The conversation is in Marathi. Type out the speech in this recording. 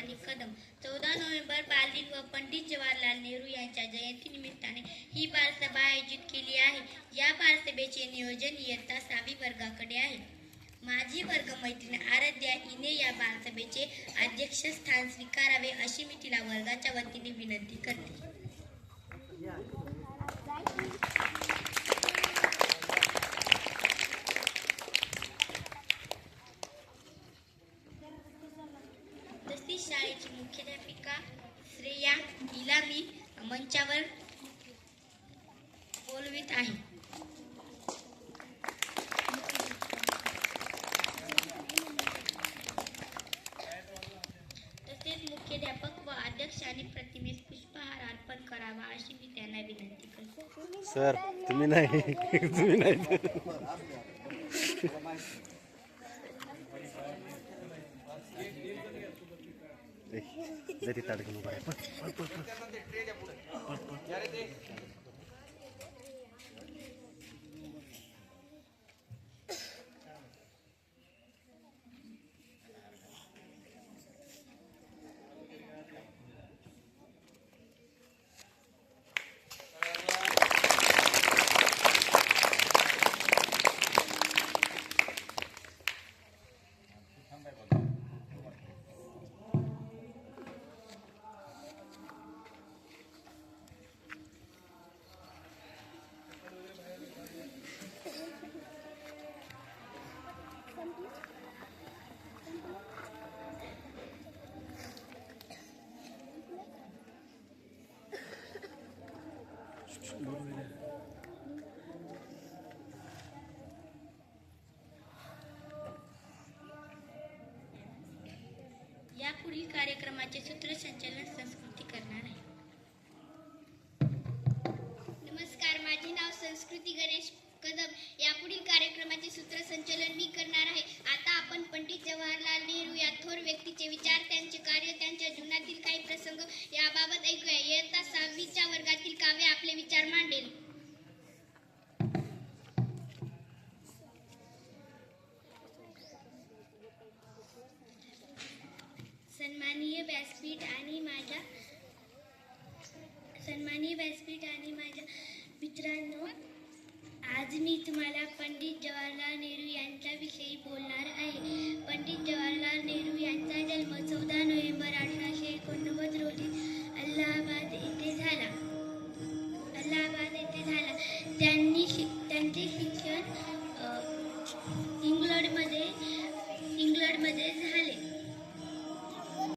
आणि कदम. 14 नोव्हेंबर बालदिन व पंडित जवाहरलाल नेहरू यांच्या जयंतीनिमित्ताने ही बालसभा आयोजित केली आहे. या बालसभेचे नियोजन इयत्ता 6वी वर्गाकडे आहे. माझी वर्गमैत्रीण आराध्या हिने या बालसभेचे अध्यक्षस्थान स्वीकारावे अशी मी तिला वर्गाच्या वतीने विनंती करते. तसेच शाळेची मुख्याध्यापिका श्रेया हिला मी मंचावर बोलवित आहे. तसेच मुख्याध्यापक व अध्यक्षांनी प्रतिमेस पुष्पहार अर्पण करावा अशी मी त्यांना विनंती करते. सर तुम्ही नाही जरी ताडकन उभा यापुढील कार्यक्रमाचे सूत्रसंचालन संस्कृती करणार आहे. नमस्कार, माझे नाव संस्कृती गणेश कदम. यापुढील कार्यक्रमाचे सूत्रसंचालन मी करणार आहे. आता आपण पंडित जवाहरलाल नेहरू या थोर व्यक्तीचे विचार, त्यांचे कार्य, त्यांच्या जीवनातील काही प्रसंग याबाबत ऐकूया. इयत्ता 6वीच्या वर्गातील काव्य आपले विचार मांडेल. सन्माननीय व्यासपीठ आणि माझ्या मित्रांनो, आज मी तुम्हाला पंडित जवाहरलाल नेहरू यांच्याविषयी बोलणार आहे. पंडित जवाहरलाल नेहरू यांचा जन्म 14